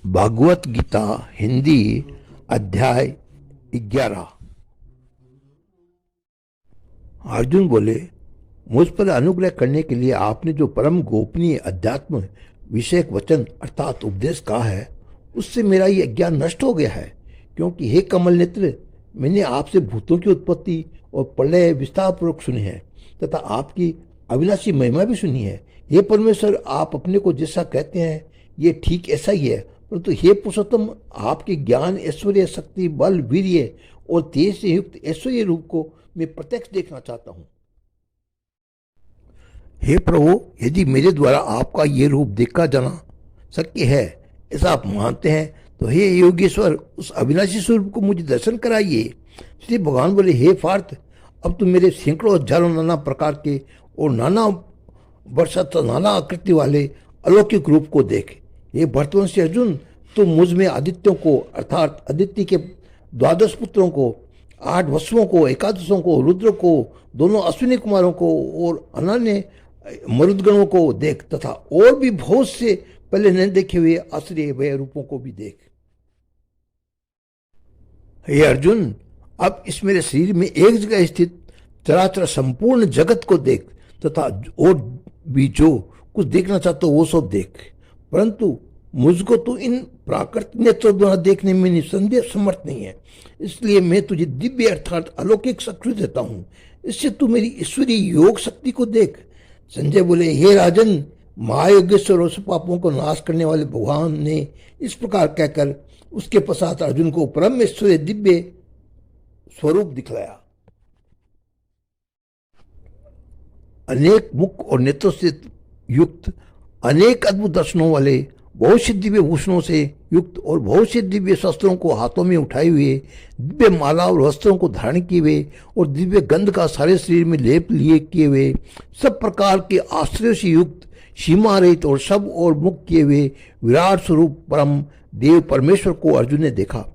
भागवत गीता हिंदी अध्याय 11। अर्जुन बोले, मुझ पर अनुग्रह करने के लिए आपने जो परम गोपनीय अध्यात्म विषयक वचन अर्थात उपदेश कहा है, उससे मेरा ये अज्ञान नष्ट हो गया है। क्योंकि हे कमल नेत्र, मैंने आपसे भूतों की उत्पत्ति और प्रलय विस्तार पूर्वक सुनी है तथा आपकी अविनाशी महिमा भी सुनी है। हे परमेश्वर, आप अपने को जैसा कहते हैं ये ठीक ऐसा ही है, परंतु हे पुरुषोत्तम, आपके ज्ञान, ऐश्वर्य, शक्ति, बल, वीर्य और तेज से युक्त ऐश्वर्य रूप को मैं प्रत्यक्ष देखना चाहता हूँ। हे प्रभु, यदि मेरे द्वारा आपका ये रूप देखा जाना शक्य है, ऐसा आप मानते हैं, तो हे योगेश्वर, उस अविनाशी स्वरूप को मुझे दर्शन कराइए। श्री भगवान बोले, हे पार्थ, अब तुम मेरे सैकड़ों हजारों नाना प्रकार के और नाना वर्ष नाना आकृति वाले अलौकिक रूप को देख। ये भरतवंशी अर्जुन, तुम मुझ में आदित्यों को अर्थात अदिति के 12 पुत्रों को, 8 वसुओं को, एकादशों को, रुद्र को, दोनों अश्विनी कुमारों को और अनन्य मरुदगणों को देख तथा और भी बहुत से पहले नहीं देखे हुए आश्चर्य भय रूपों को भी देख। हे अर्जुन, अब इस मेरे शरीर में एक जगह स्थित चराचर संपूर्ण जगत को देख तथा और भी जो कुछ देखना चाहते हो वो सब देख, परंतु मुझको तो इन प्राकृतिक नेत्रों द्वारा देखने में निसंदेह समर्थ नहीं है। इसलिए मैं तुझे दिव्य अर्थात अलौकिक शक्ति देता हूँ, इससे तू मेरी ईश्वरीय योग शक्ति को देख। संजय बोले, हे राजन, महायोगेश्वर और पापों को नाश करने वाले भगवान ने इस प्रकार कहकर उसके पश्चात अर्जुन को परम ऐश्वर्य दिव्य स्वरूप दिखलाया। अनेक मुख और नेत्रों से युक्त, अनेक अद्भुत दर्शनों वाले, बहुत से दिव्य भूषणों से युक्त और बहुत से दिव्य शस्त्रों को हाथों में उठाए हुए, दिव्य माला और वस्त्रों को धारण किए हुए और दिव्य गंध का सारे शरीर में लेप लिए किए हुए, सब प्रकार के आश्चर्य से युक्त, सीमा रहित और सब और मुक्त किए हुए विराट स्वरूप परम देव परमेश्वर को अर्जुन ने देखा।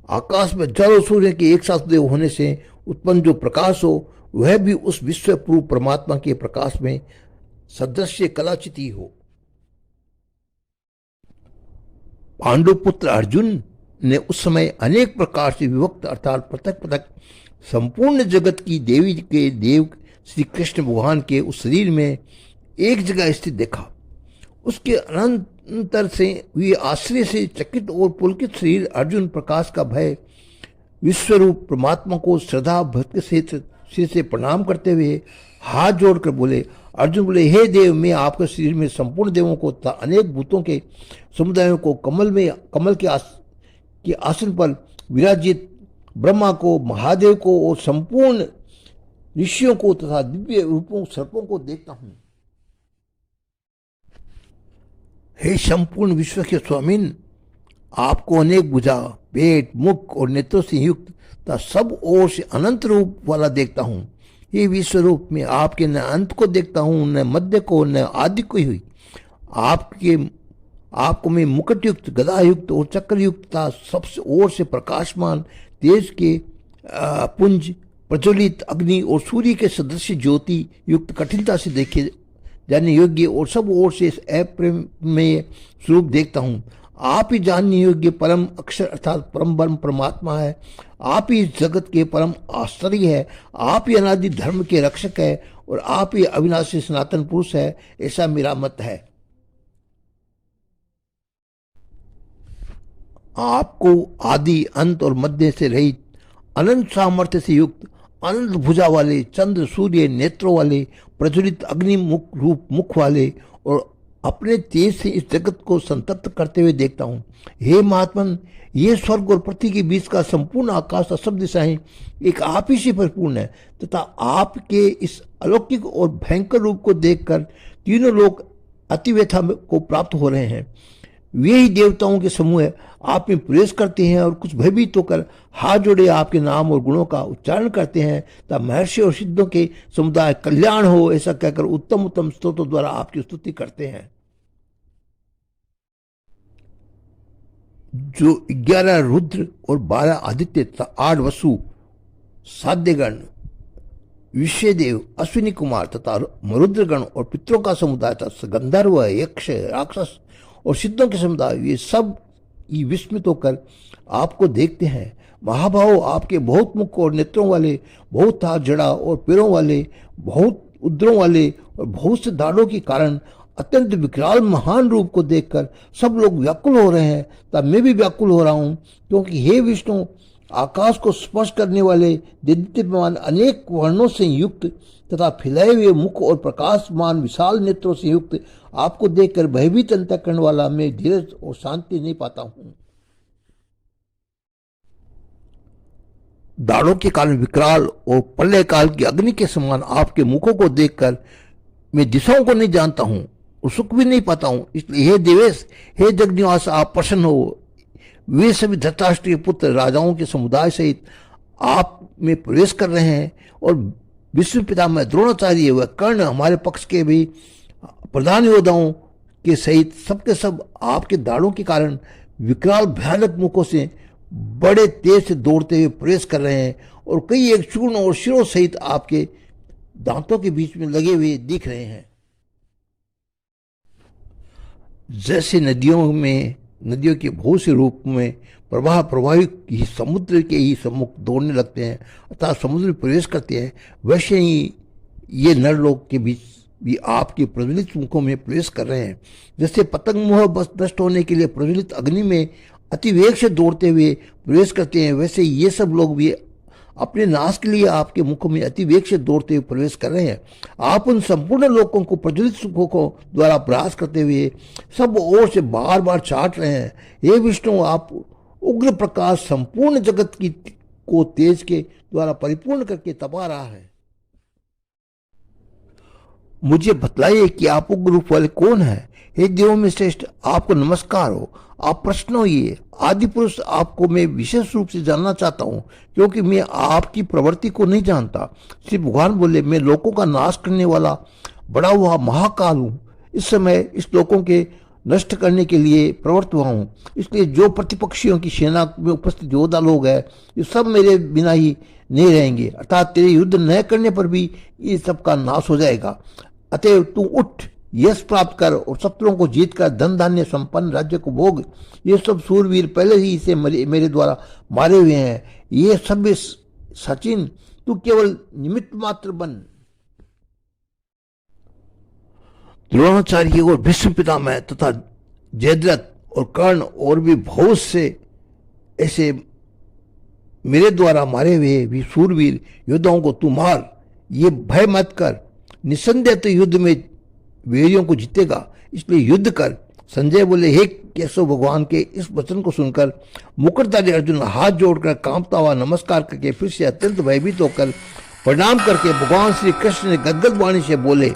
आकाश में जल और सूर्य के एक साथ देव होने से उत्पन्न जो प्रकाश हो, वह भी उस विश्वपूर्व परमात्मा के प्रकाश में सदृश्य कलाचित ही हो। पांडुपुत्र अर्जुन ने उस समय अनेक प्रकार से विभक्त अर्थात पृथक पृथक संपूर्ण जगत की देवी के देव श्री कृष्ण भगवान के उस शरीर में एक जगह स्थित देखा। उसके अनंतर से हुए आश्चर्य से चकित और पुलकित शरीर अर्जुन प्रकाश का भय विश्वरूप परमात्मा को श्रद्धा भक्ति से सिर से प्रणाम करते हुए हाथ जोड़कर बोले। अर्जुन बोले, हे देव, मैं आपके शरीर में संपूर्ण देवों को तथा अनेक भूतों के समुदायों को, कमल के आसन पर विराजित ब्रह्मा को, महादेव को और संपूर्ण ऋषियों को तथा दिव्य रूपों सर्पों को देखता हूं। हे संपूर्ण विश्व के स्वामिन, आपको अनेक भुजा, पेट, मुख और नेत्रों से युक्त तथा सब ओर से अनंत रूप वाला देखता हूँ। ये विश्व रूप में आपके न अंत को देखता हूँ, न मध्य को, न आदि को ही। आपको मैं मुकुटयुक्त, गदायुक्त और चक्रयुक्त तथा सबसे ओर से प्रकाशमान तेज के पुंज, प्रज्वलित अग्नि और सूर्य के सदृश ज्योति युक्त कठिनता से देखे जाने योग्य और सब ओर से अप्रेमय स्वरूप देखता हूँ। आप ही जानने योग्य परम अक्षर अर्थात परम ब्रह्म परमात्मा है। आप ही इस जगत के परम आश्चर्य है। आप ही अनादि धर्म के रक्षक है और आप ही अविनाशी सनातन पुरुष है, ऐसा मेरा मत है। आपको आदि, अंत और मध्य से रहित, अनंत सामर्थ्य से युक्त, अनंत भुजा वाले, चंद्र सूर्य नेत्रों वाले, प्रज्वलित अग्नि मुख वाले और अपने तेज से इस जगत को संतप्त करते हुए देखता हूँ। हे महात्मन, ये स्वर्ग और पृथ्वी के बीच का संपूर्ण आकाश और सब दिशाएं एक आप ही से भरपूर्ण है तथा आपके इस अलौकिक और भयंकर रूप को देखकर तीनों लोग अतिव्यथा को प्राप्त हो रहे हैं। वे ही देवताओं के समूह है, आप में प्रवेश करते हैं और कुछ भयभीत होकर हाथ जोड़े आपके नाम और गुणों का उच्चारण करते हैं तथा महर्षि और सिद्धों के समुदाय कल्याण हो, ऐसा कहकर उत्तम उत्तम स्तोत्रों द्वारा आपकी स्तुति करते हैं। जो 11 रुद्र और 12 आदित्य तथा 8 वसु, साध्यगण, विश्वदेव, अश्विनी कुमार तथा मरुद्रगण और पितरों का समुदाय तथा गंधर्व, यक्ष, राक्षस और सिद्धों के समुदाय, ये सब ही विस्मित होकर आपको देखते हैं। महाभाव, आपके बहुत मुख और नेत्रों वाले, बहुत हाथ जड़ा और पैरों वाले, बहुत उदरों वाले और बहुत से दाढ़ों के कारण अत्यंत विकराल महान रूप को देखकर सब लोग व्याकुल हो रहे हैं, तब मैं भी व्याकुल हो रहा हूं, क्योंकि हे विष्णु, आकाश को स्पर्श करने वाले दीप्तिमान अनेक वर्णों से युक्त तथा फैलाए हुए मुख और प्रकाशमान विशाल नेत्रों से युक्त आपको देखकर भयभीत अंतःकरण वाला मैं धीरज और शांति नहीं पाता हूं। दाढ़ों के कारण विकराल और प्रलय काल की अग्नि के समान आपके मुखों को देखकर मैं दिशाओं को नहीं जानता हूं और सुख भी नहीं पाता हूं। इसलिए हे देवेश, हे जगनिवास, आप प्रसन्न हो। वे सभी धृतराष्ट्र के पुत्र राजाओं के समुदाय सहित आप में प्रवेश कर रहे हैं और विश्व पितामह द्रोणाचार्य व कर्ण, हमारे पक्ष के भी प्रधान योद्धाओं के सहित सबके सब आपके दाढ़ों के कारण विकराल भयानक मुखों से बड़े तेज से दौड़ते हुए प्रवेश कर रहे हैं और कई एक चूर्ण और शिरों सहित आपके दांतों के बीच में लगे हुए दिख रहे हैं। जैसे नदियों के बहुत से रूप में प्रवाही ही समुद्र के ही सम्मुख दौड़ने लगते हैं अर्थात समुद्र में प्रवेश करते हैं, वैसे ही ये नरलोक के बीच भी आपके प्रज्वलित मुखों में प्रवेश कर रहे हैं। जैसे पतंग मोह बस नष्ट होने के लिए प्रज्वलित अग्नि में अति वेग से दौड़ते हुए प्रवेश करते हैं, वैसे ये सब लोग भी अपने नाश के लिए आपके मुखों में अति वेग से दौड़ते हुए प्रवेश कर रहे हैं। आप उन संपूर्ण लोगों को प्रज्वलित सुखों को द्वारा प्रयास करते हुए सब ओर से बार बार चाट रहे हैं। हे विष्णु, आप उग्र प्रकाश संपूर्ण जगत की को तेज के द्वारा परिपूर्ण करके तपा रहा है। मुझे बतलाइए कि आप उग्र रूप वाले कौन हैं? हे देवों में श्रेष्ठ, आपको नमस्कार हो। आप प्रश्न होइए। आदि पुरुष, आपको मैं विशेष रूप से जानना चाहता हूँ, क्योंकि मैं आपकी प्रवृत्ति को नहीं जानता। श्री भगवान बोले, मैं लोगों का नाश करने वाला बड़ा हुआ महाकाल हूँ। इस समय इस लोगों के नष्ट करने के लिए प्रवृत्त हुआ हूँ। इसलिए जो प्रतिपक्षियों की सेना में उपस्थित योद्धा लोग हैं, ये सब मेरे बिना ही नहीं रहेंगे, अर्थात तेरे युद्ध न करने पर भी ये सबका नाश हो जाएगा। अतएव तू उठ, यश प्राप्त कर और शत्रुओं को जीत कर धन धान्य संपन्न राज्य को भोग। ये सब सूरवीर पहले ही इसे मेरे द्वारा मारे हुए हैं। ये सब सचिन, तू केवल निमित्त मात्र बन। द्रोणाचार्य और भीष्म पितामह तथा जयद्रथ और कर्ण और भी बहुत से ऐसे मेरे द्वारा मारे हुए भी सूरवीर योद्धाओं को तू मार। ये भय मत कर, निसंदेह तो युद्ध में वीरों को जीतेगा, इसलिए युद्ध कर। संजय बोले, हे केशव, भगवान के इस वचन को सुनकर मुकुटधारी अर्जुन हाथ जोड़कर कांपता हुआ नमस्कार करके फिर से अत्यंत भयभीत होकर प्रणाम करके भगवान श्री कृष्ण ने गदगद वाणी से बोले।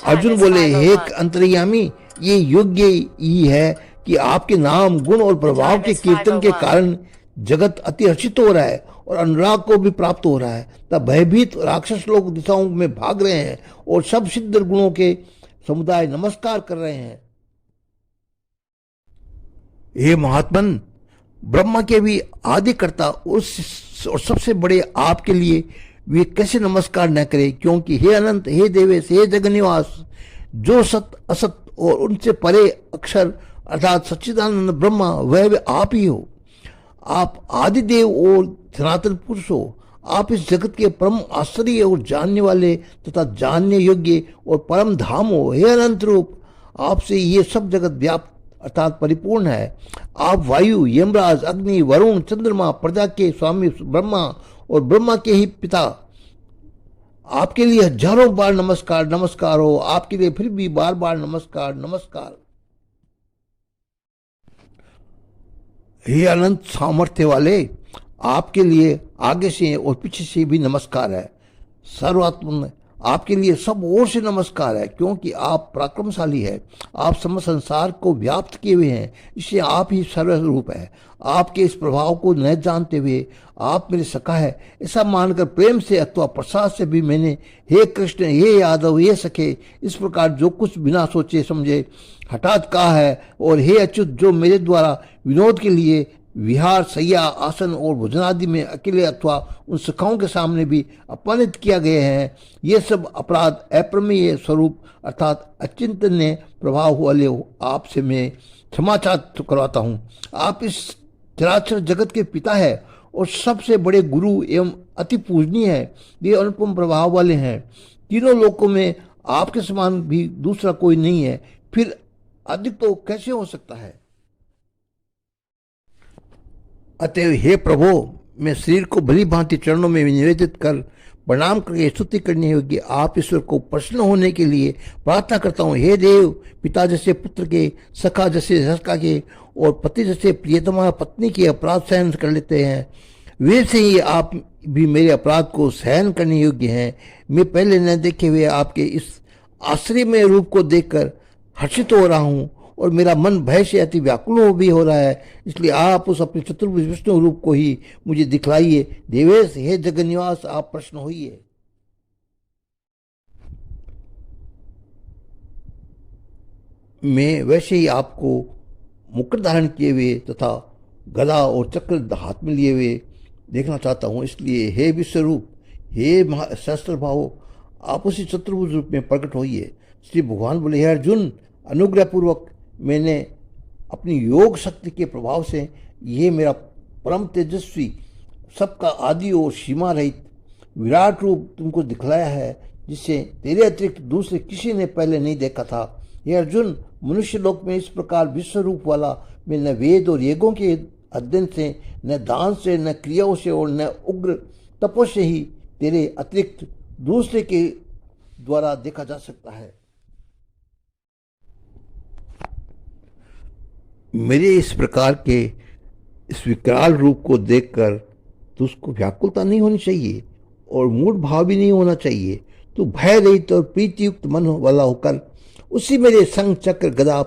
अर्जुन बोले, हे अंतर्यामी, ये योग्य ही है कि आपके नाम, गुण और प्रभाव के कीर्तन के कारण जगत अति हर्षित हो रहा है और अनुराग को भी प्राप्त हो रहा है। तब भयभीत राक्षस लोग दिशाओं में भाग रहे हैं और सब सिद्ध गुणों के समुदाय नमस्कार कर रहे हैं। हे महात्मन, ब्रह्मा के भी आदिकर्ता और सबसे बड़े आपके लिए वे कैसे नमस्कार न करें, क्योंकि हे अनंत, हे देवेश, हे जगन्निवास, जो सत असत और उनसे परे अक्षर अर्थात सच्चिदानंद ब्रह्मा, वह आप ही हो। आप आदिदेव और सनातन पुरुष हो। आप इस जगत के परम आश्चर्य और जानने वाले तथा जानने योग्य और परम धाम हो। हे अनंत रूप, आपसे ये सब जगत व्याप्त अर्थात परिपूर्ण है। आप वायु, यमराज, अग्नि, वरुण, चंद्रमा, प्रजा के स्वामी ब्रह्मा और ब्रह्मा के ही पिता, आपके लिए हजारों बार नमस्कार नमस्कार हो। आपके लिए फिर भी बार बार नमस्कार नमस्कार। हे अनंत सामर्थ्य वाले, आपके लिए आगे से और पीछे से भी नमस्कार है। सर्वात्मन, आपके लिए सब ओर से नमस्कार है, क्योंकि आप पराक्रमशाली है। आप समस्त संसार को व्याप्त किए हुए हैं, इससे आप ही सर्वरूप है। आपके इस प्रभाव को न जानते हुए आप मेरे सखा है ऐसा मानकर प्रेम से अथवा प्रसाद से भी मैंने हे कृष्ण, हे यादव, हे सखे, इस प्रकार जो कुछ बिना सोचे समझे हठात कहा है। और हे अच्युत, जो मेरे द्वारा विनोद के लिए विहार, सैया, आसन और भोजनादि में अकेले अथवा उन सखाओं के सामने भी अपमानित किया गए हैं, ये सब अपराध अप्रमेय स्वरूप अर्थात अचिंतनीय प्रभाव वाले आपसे मैं समाचार करवाता हूँ। आप इस चराचर जगत के पिता है और सबसे बड़े गुरु एवं अति पूजनीय है। ये अनुपम प्रभाव वाले हैं। तीनों लोकों में आपके समान भी दूसरा कोई नहीं है, फिर अधिक तो कैसे हो सकता है। अतएव हे प्रभु, मैं शरीर को भली भांति चरणों में निवेदित कर प्रणाम करके स्तुति करने योग्य आप ईश्वर को प्रसन्न होने के लिए प्रार्थना करता हूँ। हे देव, पिता जैसे पुत्र के, सखा जैसे सखा के और पति जैसे प्रियतमा पत्नी के अपराध सहन कर लेते हैं, वैसे ही आप भी मेरे अपराध को सहन करने योग्य हैं। मैं पहले न देखे हुए आपके इस आश्चर्यमय रूप को देखकर हर्षित हो रहा हूँ और मेरा मन भय से अति व्याकुल भी हो रहा है। इसलिए आप उस अपने चतुर्भुज विष्णु रूप को ही मुझे दिखलाइए। देवेश, हे जगन्निवास, आप प्रसन्न होइए। मैं वैसे ही आपको मुकुट धारण किए हुए तथा गदा और चक्र हाथ में लिए हुए देखना चाहता हूँ। इसलिए हे विश्वरूप, हे सहस्त्र भाव, आप उसी चतुर्भुज रूप में प्रकट होइए। श्री भगवान बोले, हे अर्जुन, अनुग्रह पूर्वक मैंने अपनी योग शक्ति के प्रभाव से ये मेरा परम तेजस्वी, सबका आदि और सीमा रहित विराट रूप तुमको दिखलाया है, जिसे तेरे अतिरिक्त दूसरे किसी ने पहले नहीं देखा था। हे अर्जुन, मनुष्य लोक में इस प्रकार विश्व रूप वाला मैं न वेद और यज्ञों के अध्ययन से, न दान से, न क्रियाओं से और न उग्र तपो से ही तेरे अतिरिक्त दूसरे के द्वारा देखा जा सकता है। मेरे इस प्रकार के इस विकराल रूप को देखकर तो उसको व्याकुलता नहीं होनी चाहिए और मूढ़ भाव भी नहीं होना चाहिए। तो भय रहित और प्रीतियुक्त मन वाला होकर उसी मेरे संग चक्र गदा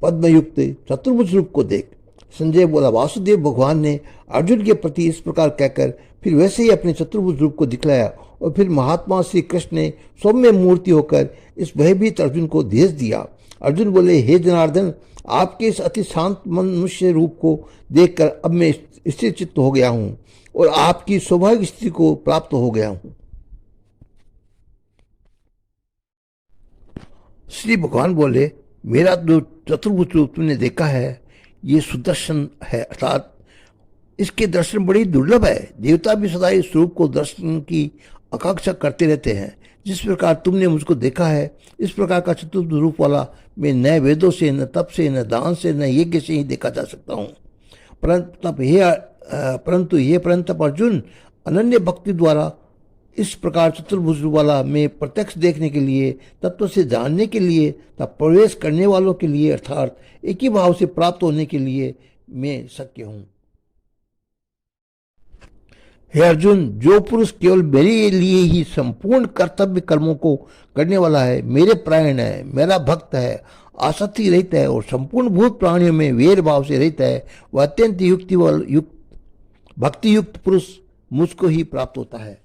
पद्मयुक्त चतुर्भुज रूप को देख। संजय बोला, वासुदेव भगवान ने अर्जुन के प्रति इस प्रकार कहकर फिर वैसे ही अपने चतुर्भुज रूप को दिखलाया और फिर महात्मा श्री कृष्ण ने सौम्य मूर्ति होकर इस भयभीत अर्जुन को भेज दिया। अर्जुन बोले, हे जनार्दन, आपके इस अति शांत मनुष्य रूप को देखकर अब मैं स्थिर चित्त हो गया हूँ और आपकी स्वाभाविक स्थिति को प्राप्त हो गया हूँ। श्री भगवान बोले, मेरा जो चतुर्भुज रूप तुमने देखा है ये सुदर्शन है, अर्थात इसके दर्शन बड़ी दुर्लभ है। देवता भी सदा इस रूप को दर्शन की आकांक्षा करते रहते हैं। जिस प्रकार तुमने मुझको देखा है, इस प्रकार का चतुर्भुज रूप वाला मैं न वेदों से, न तप से, न दान से, न यज्ञ से ही देखा जा सकता हूँ। परंतु ये परंतप अर्जुन, अनन्य भक्ति द्वारा इस प्रकार चतुर्भुज रूप वाला मैं प्रत्यक्ष देखने के लिए, तत्व से जानने के लिए तथा प्रवेश करने वालों के लिए, अर्थात एक ही भाव से प्राप्त होने के लिए मैं शक्य हूँ। हे अर्जुन, जो पुरुष केवल मेरे लिए ही संपूर्ण कर्तव्य कर्मों को करने वाला है, मेरे प्राण है, मेरा भक्त है, आसक्ति रहित है और संपूर्ण भूत प्राणियों में वेर भाव से रहित है, वह अत्यंत भक्ति युक्त पुरुष मुझको ही प्राप्त होता है।